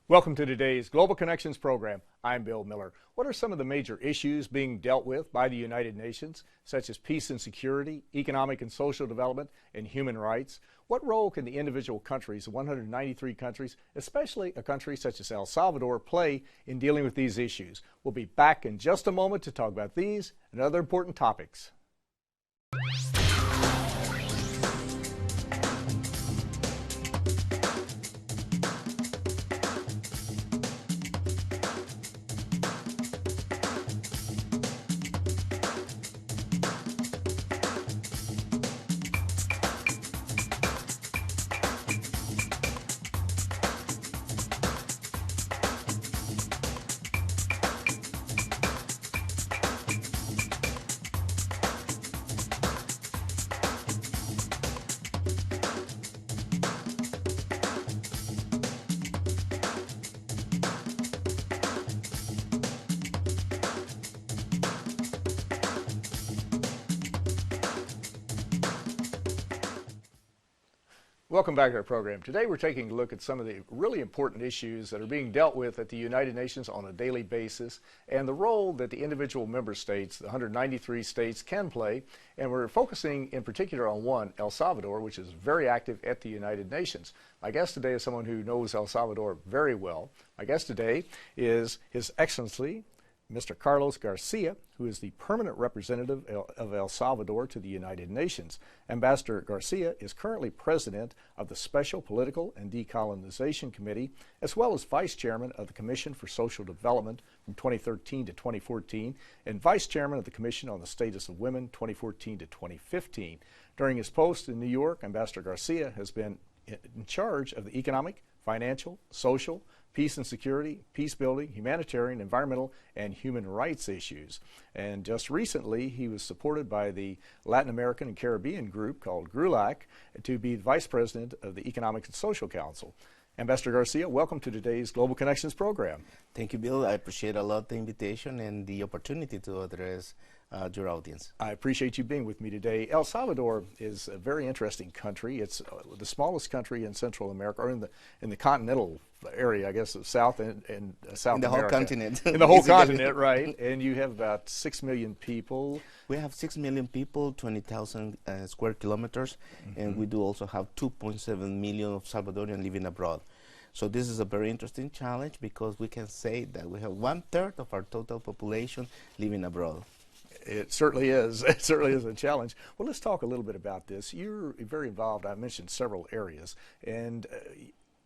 Welcome to today's Global Connections program. I'm Bill Miller. What are some of the major issues being dealt with by the United Nations, such as peace and security, economic and social development, and human rights? What role can the individual countries, the 193 countries, especially a country such as El Salvador, play in dealing with these issues? We'll be back in just a moment to talk about these and other important topics. Welcome back to our program. Today we're taking a look at some of the really important issues that are being dealt with at the United Nations on a daily basis and the role that the individual member states, the 193 states, can play. And we're focusing in particular on one, El Salvador, which is very active at the United Nations. My guest today is someone who knows El Salvador very well. My guest today is His Excellency Mr. Carlos Garcia, who is the permanent representative of El Salvador to the United Nations. Ambassador Garcia is currently president of the Special Political and Decolonization Committee, as well as vice chairman of the Commission for Social Development from 2013 to 2014, and vice chairman of the Commission on the Status of Women 2014 to 2015. During his post in New York, Ambassador Garcia has been in charge of the economic, financial, social, peace and security, peace building, humanitarian, environmental, and human rights issues. And just recently, he was supported by the Latin American and Caribbean group called GRULAC to be vice president of the Economic and Social Council. Ambassador Garcia, welcome to today's Global Connections program. Thank you, Bill. I appreciate a lot the invitation and the opportunity to address your audience. I appreciate you being with me today. El Salvador is a very interesting country. It's the smallest country in Central America, or in the continental area, I guess, of South and South in the America. Whole continent. In the whole continent, right. And you have about 6 million people. We have 6 million people, 20,000 square kilometers, and we do also have 2.7 million of Salvadorians living abroad. So this is a very interesting challenge because we can say that we have 1/3 of our total population living abroad. It certainly is. It certainly is a challenge. Well, let's talk a little bit about this. You're very involved. I mentioned several areas, and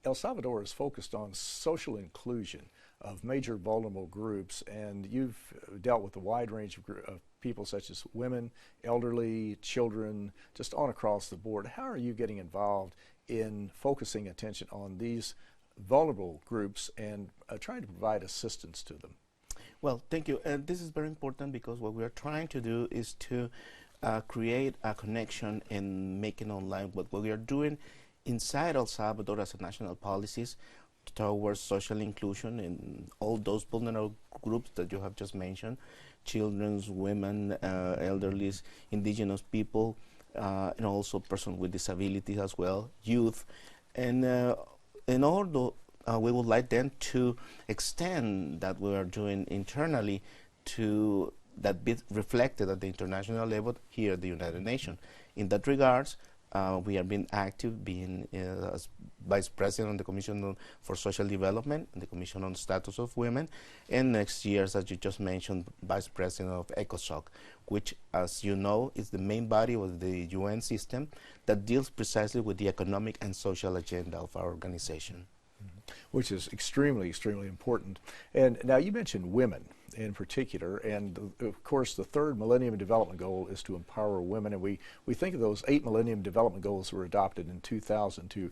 El Salvador is focused on social inclusion of major vulnerable groups, and you've dealt with a wide range of people such as women, elderly, children, just on across the board. How are you getting involved in focusing attention on these vulnerable groups and trying to provide assistance to them? Well, thank you. This is very important because what we are trying to do is to create a connection and make it online. What we are doing inside El Salvador as a national policies towards social inclusion in all those vulnerable groups that you have just mentioned, children, women, elderly, indigenous people, and also persons with disabilities as well, youth. And in order we would like then to extend that we are doing internally to that be reflected at the international level here at the United Nations. In that regards, we are being active, being as Vice President of the Commission for Social Development and the Commission on Status of Women, and next year, as you just mentioned, Vice President of ECOSOC, which, as you know, is the main body of the UN system that deals precisely with the economic and social agenda of our organization. Which is extremely, extremely important. And now you mentioned women in particular, and of course the third Millennium Development Goal is to empower women, and we think of those 8 Millennium Development Goals that were adopted in 2000 to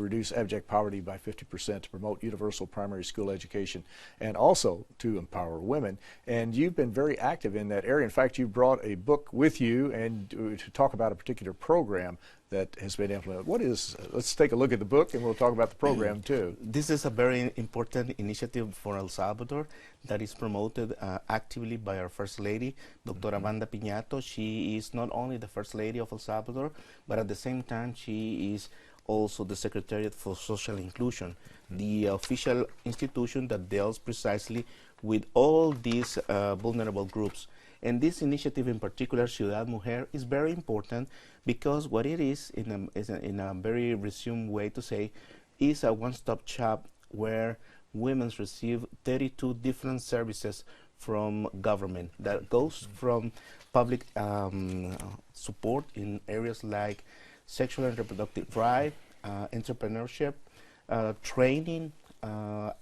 reduce abject poverty by 50%, to promote universal primary school education, and also to empower women. And you've been very active in that area. In fact, you brought a book with you and to talk about a particular program that has been implemented. What is, let's take a look at the book and we'll talk about the program too. This is a very important initiative for El Salvador that is promoted actively by our First Lady, Dr. Amanda Piñato. She is not only the First Lady of El Salvador, but at the same time she is also the Secretariat for Social Inclusion, the official institution that deals precisely with all these vulnerable groups. And this initiative in particular, Ciudad Mujer, is very important because what it is, in a very resumed way to say, is a one-stop shop where women receive 32 different services from government that goes from public support in areas like sexual and reproductive right, entrepreneurship, training,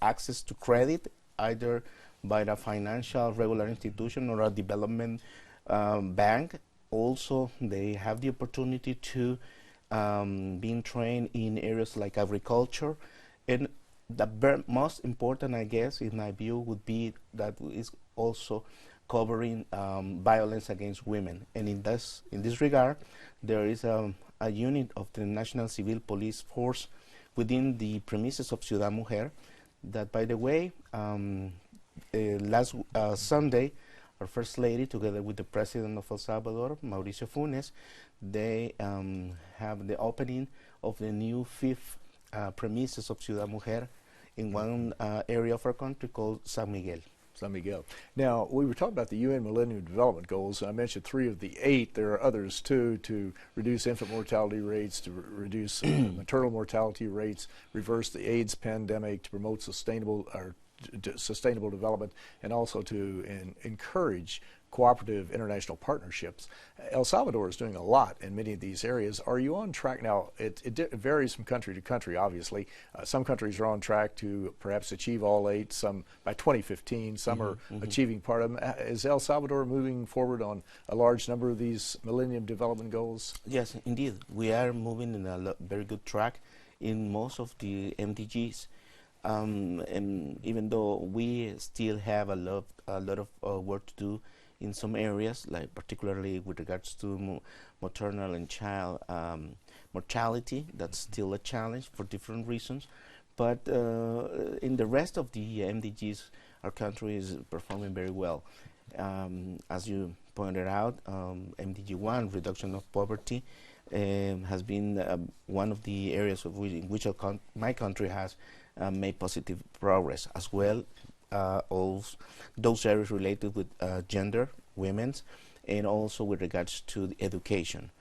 access to credit, either by a financial regular institution or a development bank. Also, they have the opportunity to being trained in areas like agriculture. And the most important, I guess, in my view, would be that is also covering violence against women. And in this regard, there is a unit of the National Civil Police Force within the premises of Ciudad Mujer that, by the way, last Sunday, our First Lady, together with the President of El Salvador, Mauricio Funes, they have the opening of the new fifth premises of Ciudad Mujer in one area of our country called San Miguel. San Miguel. Now, we were talking about the UN Millennium Development Goals. I mentioned 3 of the 8. There are others, too, to reduce infant mortality rates, to reduce maternal mortality rates, reverse the AIDS pandemic, to promote sustainable development, and also to encourage cooperative international partnerships. El Salvador is doing a lot in many of these areas. Are you on track now? It varies from country to country, obviously. Some countries are on track to perhaps achieve all 8, some by 2015, some are achieving part of them. Is El Salvador moving forward on a large number of these Millennium Development Goals? Yes, indeed. We are moving in a very good track in most of the MDGs. And even though we still have a lot of work to do in some areas, like particularly with regards to maternal and child mortality, that's still a challenge for different reasons. But in the rest of the MDGs, our country is performing very well. As you pointed out, MDG 1, reduction of poverty, has been one of the areas in which my country has made positive progress, as well as those areas related with gender, women's, and also with regards to the education.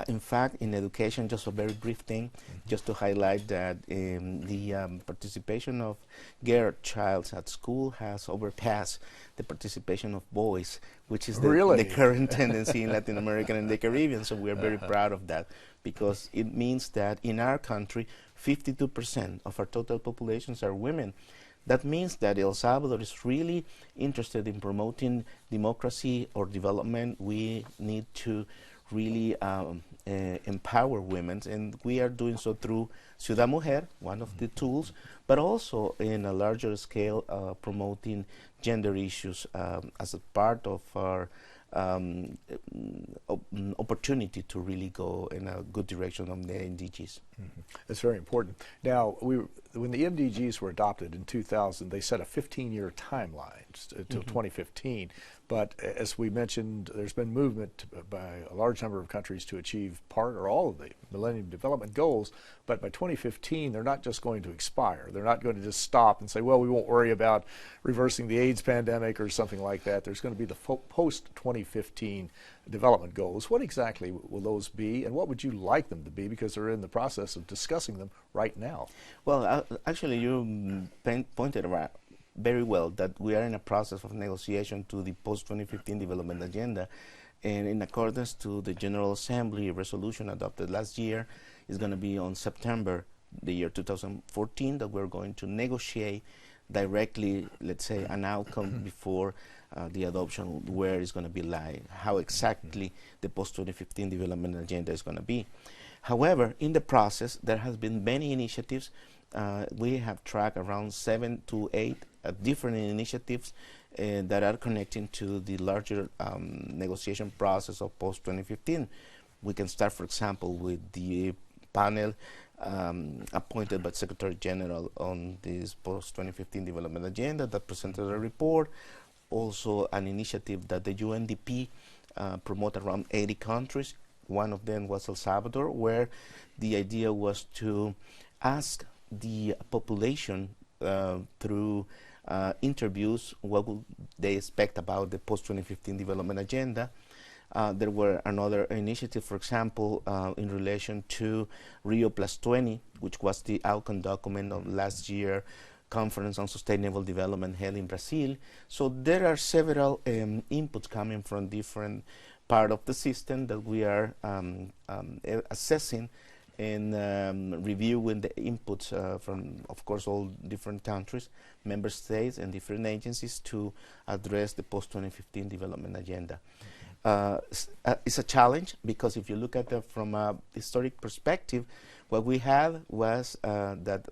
In fact, in education, just a very brief thing, just to highlight that the participation of girl childs at school has overpassed the participation of boys, which is the current tendency in Latin America and the Caribbean. So we are very proud of that, because it means that in our country, 52% of our total populations are women. That means that El Salvador is really interested in promoting democracy or development. We need to really empower women, and we are doing so through Ciudad Mujer, one of the tools, but also in a larger scale promoting gender issues as a part of our opportunity to really go in a good direction on the MDGs. That's very important. Now, when the MDGs were adopted in 2000, they set a 15-year timeline until 2015. But as we mentioned, there's been movement by a large number of countries to achieve part or all of the Millennium Development Goals. But by 2015, they're not just going to expire. They're not going to just stop and say, well, we won't worry about reversing the AIDS pandemic or something like that. There's going to be the post-2015 development goals. What exactly will those be, and what would you like them to be, because they're in the process of discussing them right now? Well, actually, you pointed out very well that we are in a process of negotiation to the post-2015 development agenda, and in accordance to the General Assembly resolution adopted last year, is going to be on September the year 2014 that we're going to negotiate directly, let's say, an outcome before the adoption, where it's going to be like, how exactly the post-2015 development agenda is going to be. However, in the process, there has been many initiatives. We have tracked around 7 to 8 different initiatives that are connecting to the larger negotiation process of post-2015. We can start, for example, with the panel appointed by Secretary General on this post-2015 development agenda that presented a report. Also, an initiative that the UNDP promote around 80 countries One of them was El Salvador, where the idea was to ask the population through interviews what would they expect about the post-2015 development agenda. There were another initiative, for example, in relation to Rio Plus 20, which was the outcome document of last year Conference on Sustainable Development held in Brazil. So there are several inputs coming from different part of the system that we are assessing and reviewing the inputs from, of course, all different countries, member states, and different agencies to address the post-2015 development agenda. It's a challenge because if you look at it from a historic perspective, what we had was that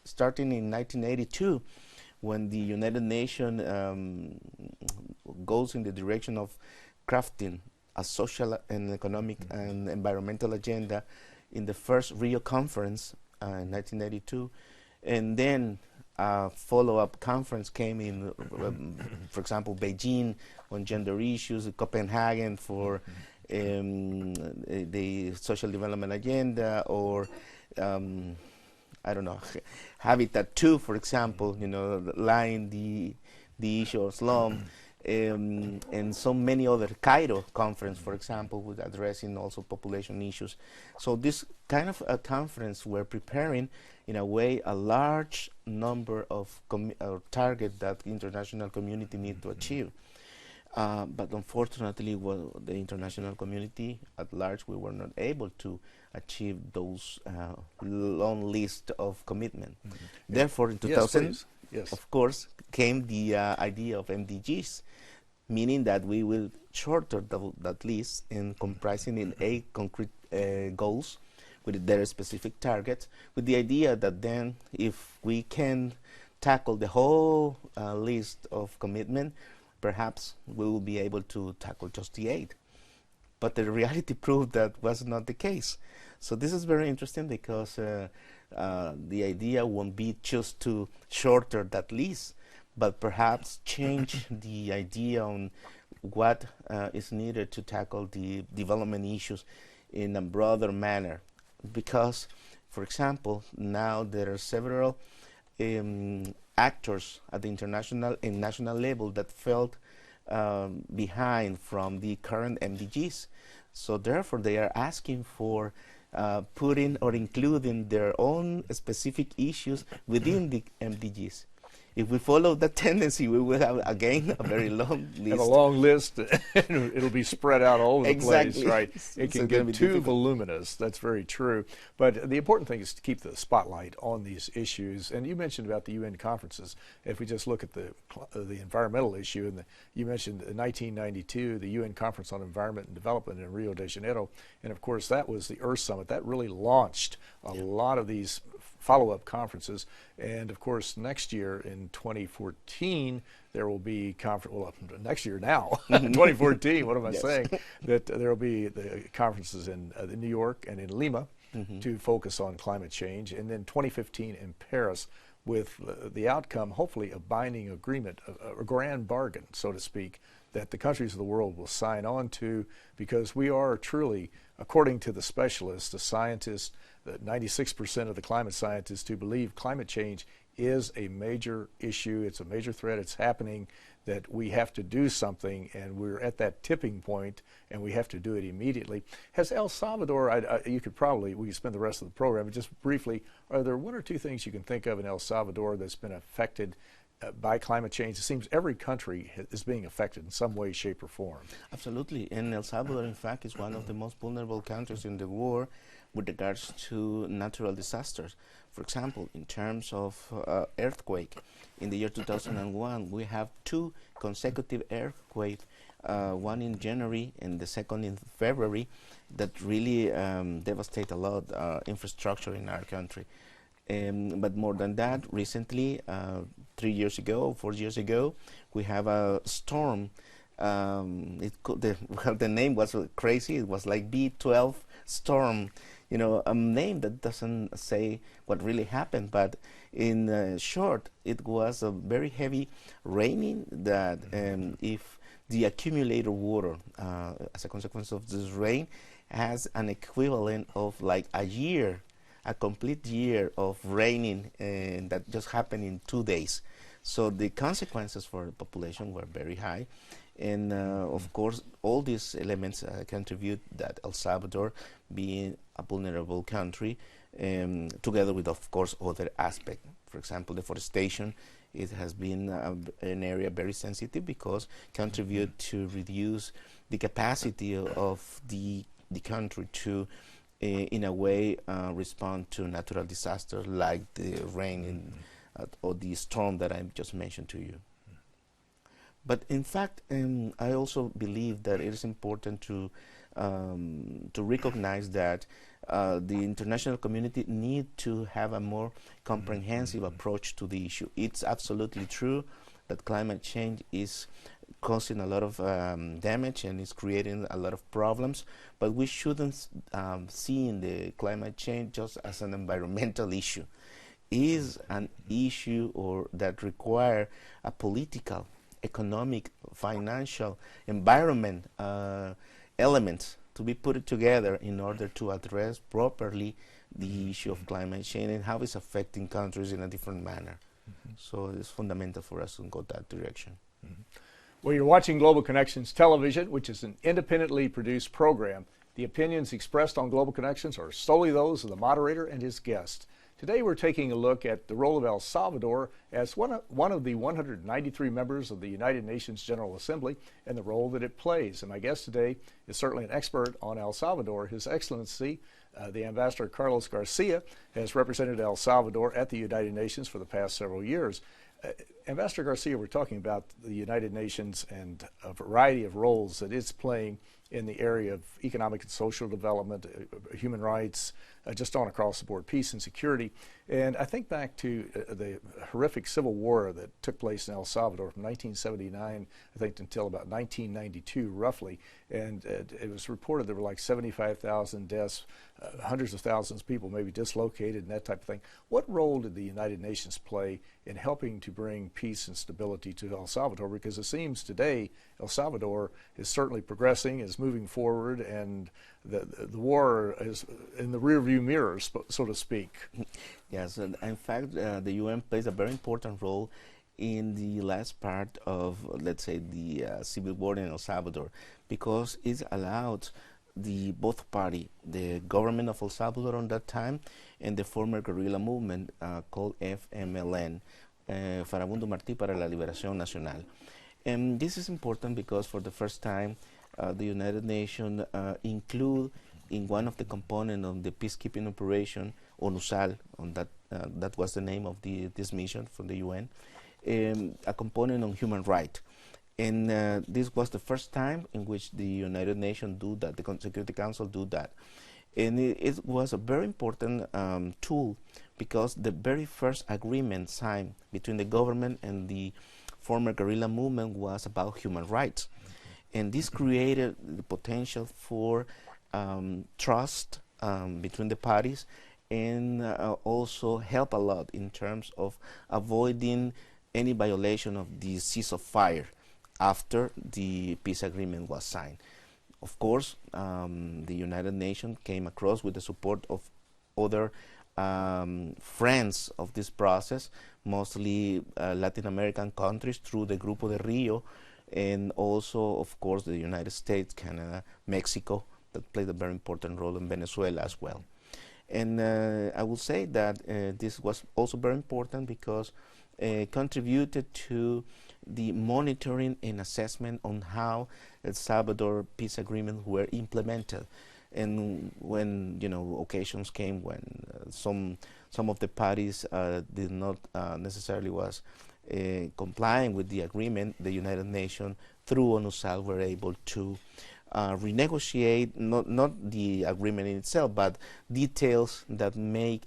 starting in 1982, when the United Nations goes in the direction of crafting a social and economic and environmental agenda in the first Rio conference in 1982, and then a follow-up conference came in, for example, Beijing on gender issues, Copenhagen for the social development agenda, or I don't know, Habitat 2, for example, you know, line the issue of slum, and so many other. Cairo conference, for example, with addressing also population issues. So this kind of a conference, we're preparing, in a way, a large number of targets that the international community need to achieve. But unfortunately, the international community at large, we were not able to achieve those long list of commitment. Therefore, in 2000, yes. of course, came the idea of MDGs, meaning that we will shorter that list and comprising in 8 concrete goals with their specific targets, with the idea that then if we can tackle the whole list of commitment, perhaps we will be able to tackle just the 8. But the reality proved that was not the case. So this is very interesting because the idea won't be just to shorter that list, but perhaps change the idea on what is needed to tackle the development issues in a broader manner. Because, for example, now there are several actors at the international and national level that felt behind from the current MDGs. So therefore, they are asking for putting or including their own specific issues within the MDGs. If we follow that tendency, we will have, again, a very long list. Have a long list, and it'll be spread out all over the place, right? It can get too voluminous. That's very true. But the important thing is to keep the spotlight on these issues. And you mentioned about the UN conferences. If we just look at the environmental issue, and you mentioned in 1992, the UN Conference on Environment and Development in Rio de Janeiro. And, of course, that was the Earth Summit. That really launched a lot of these follow-up conferences. And of course, next year in 2014, there will be next year now, 2014, what am I saying? That there will be the conferences in New York and in Lima to focus on climate change. And then 2015 in Paris with the outcome, hopefully, a binding agreement, a grand bargain, so to speak, that the countries of the world will sign on to, because we are truly, according to the specialists, the scientists, 96% of the climate scientists who believe climate change is a major issue, it's a major threat, it's happening, that we have to do something, and we're at that tipping point, and we have to do it immediately. Has El Salvador, we could spend the rest of the program, but just briefly, are there 1 or 2 things you can think of in El Salvador that's been affected by climate change? It seems every country is being affected in some way, shape, or form. Absolutely. And El Salvador, in fact, is one of the most vulnerable countries in the world with regards to natural disasters. For example, in terms of earthquake, in the year 2001, we have 2 consecutive earthquakes, one in January and the second in February, that really devastate a lot infrastructure in our country. But more than that, recently, 3 years ago, 4 years ago, we have a storm. The name was crazy. It was like B12 storm. You know, a name that doesn't say what really happened, but in short, it was a very heavy raining that if the accumulator water, as a consequence of this rain, has an equivalent of like a complete year of raining that just happened in 2 days. So the consequences for the population were very high. And of course, all these elements contribute that El Salvador, being a vulnerable country, together with, of course, other aspects. For example, deforestation, it has been an area very sensitive because contribute to reduce the capacity of the country to, in a way, respond to natural disasters like the rain or the storm that I just mentioned to you. But in fact, I also believe that it is important to recognize that the international community need to have a more comprehensive approach to the issue. It's absolutely true that climate change is causing a lot of damage and is creating a lot of problems, but we shouldn't see in the climate change just as an environmental issue. It is an issue that require a political, economic, financial, environment elements to be put together in order to address properly the issue of climate change and how it's affecting countries in a different manner. So it's fundamental for us to go that direction. Well, you're watching Global Connections Television, which is an independently produced program. The opinions expressed on Global Connections are solely those of the moderator and his guest. Today we're taking a look at the role of El Salvador as one of the 193 members of the United Nations General Assembly and the role that it plays. And my guest today is certainly an expert on El Salvador. His Excellency, the Ambassador Carlos Garcia, has represented El Salvador at the United Nations for the past several years. Ambassador Garcia, we're talking about the United Nations and a variety of roles that it's playing in the area of economic and social development, human rights, just on across the board, peace and security. And I think back to the horrific civil war that took place in El Salvador from 1979, I think, until about 1992, roughly. And it was reported there were like 75,000 deaths, hundreds of thousands of people maybe dislocated and that type of thing. What role did the United Nations play in helping to bring peace and stability to El Salvador? Because it seems today El Salvador is certainly progressing, is moving forward, and the war is in the rearview mirror, so to speak. Yes, and in fact, the UN plays a very important role in the last part of, let's say, the civil war in El Salvador, because it allowed the both party, the government of El Salvador on that time, and the former guerrilla movement called FMLN, Farabundo Martí para la Liberación Nacional. And this is important because for the first time, the United Nations include in one of the components of the peacekeeping operation, ONUSAL, that was the name of this mission from the UN, a component on human rights. And this was the first time in which the United Nations do that, the Security Council do that. And it was a very important tool because the very first agreement signed between the government and the former guerrilla movement was about human rights. And this created the potential for trust between the parties, and also help a lot in terms of avoiding any violation of the ceasefire after the peace agreement was signed. Of course, the United Nations came across with the support of other friends of this process, mostly Latin American countries through the Grupo de Rio, and also, of course, the United States, Canada, Mexico, that played a very important role, in Venezuela as well. And I will say that this was also very important because contributed to the monitoring and assessment on how El Salvador peace agreements were implemented. And when occasions came when some of the parties did not necessarily was complying with the agreement, the United Nations through ONUSAL were able to renegotiate not the agreement in itself, but details that make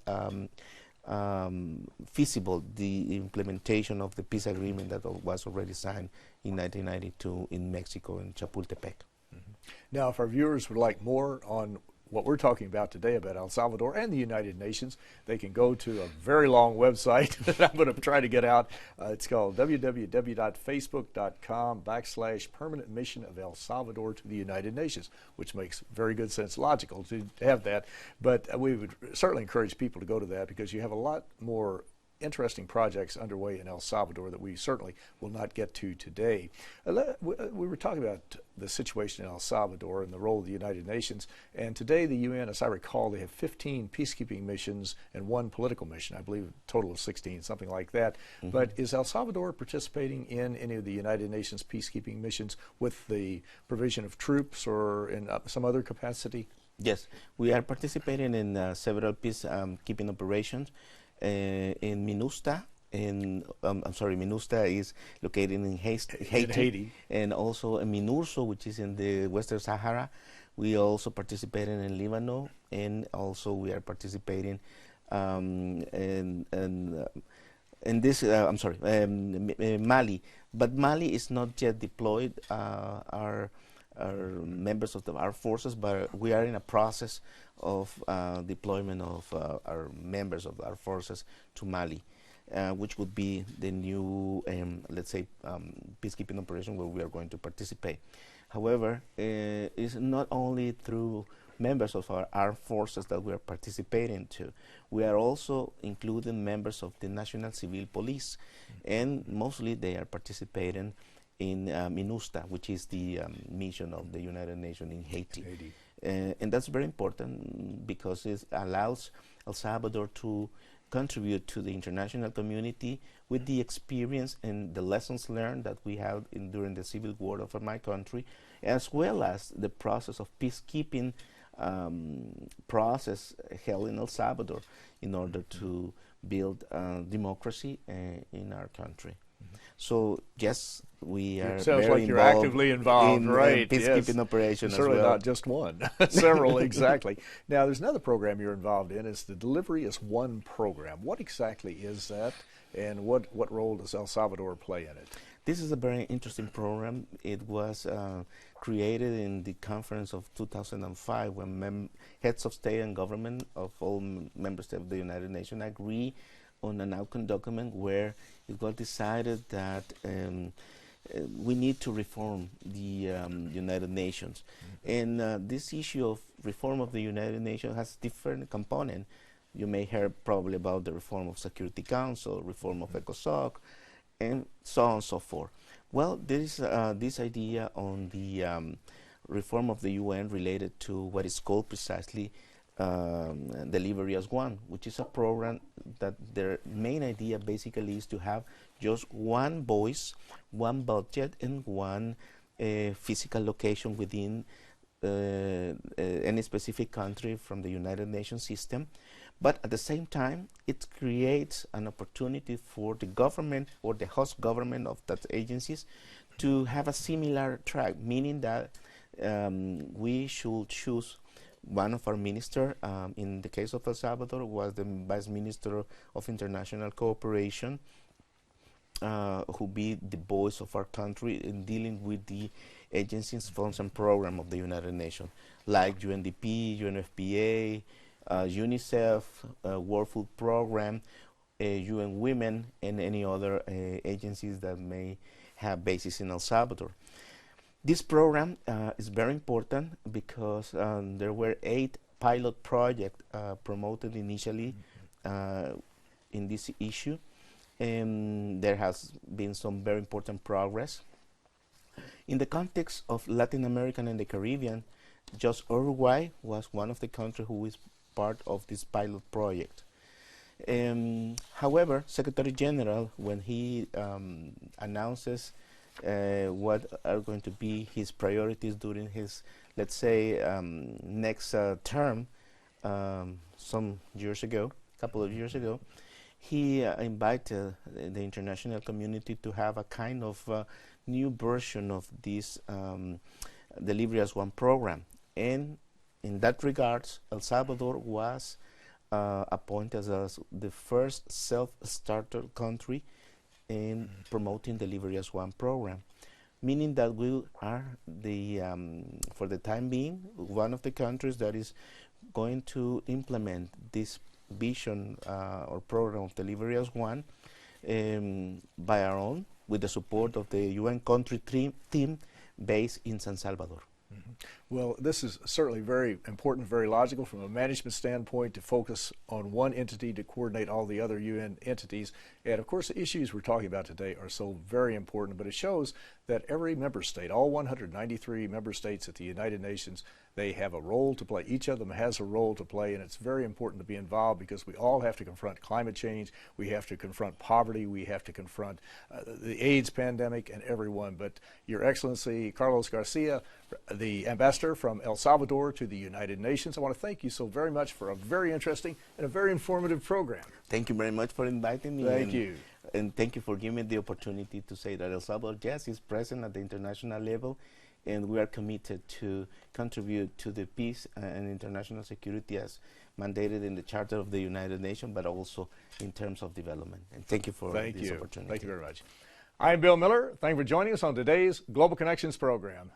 feasible the implementation of the peace agreement that was already signed in 1992 in Mexico, in Chapultepec. Now, if our viewers would like more on what we're talking about today about El Salvador and the United Nations, they can go to a very long website that I'm going to try to get out. It's called www.facebook.com/permanent mission of El Salvador to the United Nations, which makes very good sense, logical to have that. But we would certainly encourage people to go to that because you have a lot more interesting projects underway in El Salvador that we certainly will not get to today. We were talking about the situation in El Salvador and the role of the United Nations, and today the UN, as I recall, they have 15 peacekeeping missions and 1 political mission. I believe a total of 16, something like that. Mm-hmm. But is El Salvador participating in any of the United Nations peacekeeping missions with the provision of troops or in some other capacity? Yes, we are participating in several peacekeeping operations. In MINUSTA, MINUSTA is located in Haiti, and also in MINURSO, which is in the Western Sahara. We also participated in Lebanon, and also we are participating in Mali. But Mali is not yet deployed. Our members of the armed forces, but we are in a process of deployment of our members of our forces to Mali, which would be the new, let's say, peacekeeping operation where we are going to participate. However, it's not only through members of our armed forces that we are participating to. We are also including members of the National Civil Police, and mostly they are participating in MINUSTA, which is the mission of the United Nations in Haiti. And that's very important because it allows El Salvador to contribute to the international community with the experience and the lessons learned that we had during the civil war of my country, as well as the process of peacekeeping process held in El Salvador in order to build democracy in our country. So yes, we are. It sounds very like you're actively involved, in right? Peacekeeping yes. operation Certainly as well. not just one, several exactly. Now, there's another program you're involved in. It's the Delivery as One program. What exactly is that, and what role does El Salvador play in it? This is a very interesting program. It was created in the conference of 2005 when heads of state and government of all member states of the United Nations agree on an outcome document where it was decided that we need to reform the United Nations. Mm-hmm. And this issue of reform of the United Nations has different components. You may hear probably about the reform of Security Council, reform of ECOSOC, and so on and so forth. Well, there is this idea on the reform of the UN related to what is called precisely Delivery as One, which is a program that their main idea basically is to have just one voice, one budget, and one physical location within any specific country from the United Nations system. But at the same time, it creates an opportunity for the government or the host government of that agencies to have a similar track, meaning that we should choose one of our ministers. In the case of El Salvador, was the Vice Minister of International Cooperation, who be the voice of our country in dealing with the agencies, funds, and program of the United Nations, like UNDP, UNFPA, UNICEF, World Food Program, UN Women, and any other agencies that may have bases in El Salvador. This program is very important because there were 8 pilot projects promoted initially in this issue, and there has been some very important progress. In the context of Latin America and the Caribbean, just Uruguay was one of the countries who is part of this pilot project. However, Secretary General, when he announces what are going to be his priorities during his, let's say, next term, some years ago, a couple of years ago, he invited the international community to have a kind of new version of this Delivery as One program. And in that regards, El Salvador was appointed as the first self-starter country in promoting Delivery as One program. meaning that we are for the time being, one of the countries that is going to implement this vision or program of delivery as one by our own, with the support of the UN country team based in San Salvador. Well, this is certainly very important, very logical from a management standpoint to focus on one entity to coordinate all the other UN entities. And of course, the issues we're talking about today are so very important, but it shows that every member state, all 193 member states at the United Nations, they have a role to play. Each of them has a role to play, and it's very important to be involved because we all have to confront climate change, we have to confront poverty, we have to confront the AIDS pandemic and everyone. But Your Excellency, Carlos Garcia, the ambassador from El Salvador to the United Nations, I want to thank you so very much for a very interesting and a very informative program. Thank you very much for inviting me. Thank you. And thank you for giving me the opportunity to say that El Salvador, yes, is present at the international level, and we are committed to contribute to the peace and international security as mandated in the Charter of the United Nations, but also in terms of development. And thank you for this opportunity. Thank you very much. I'm Bill Miller. Thank you for joining us on today's Global Connections program.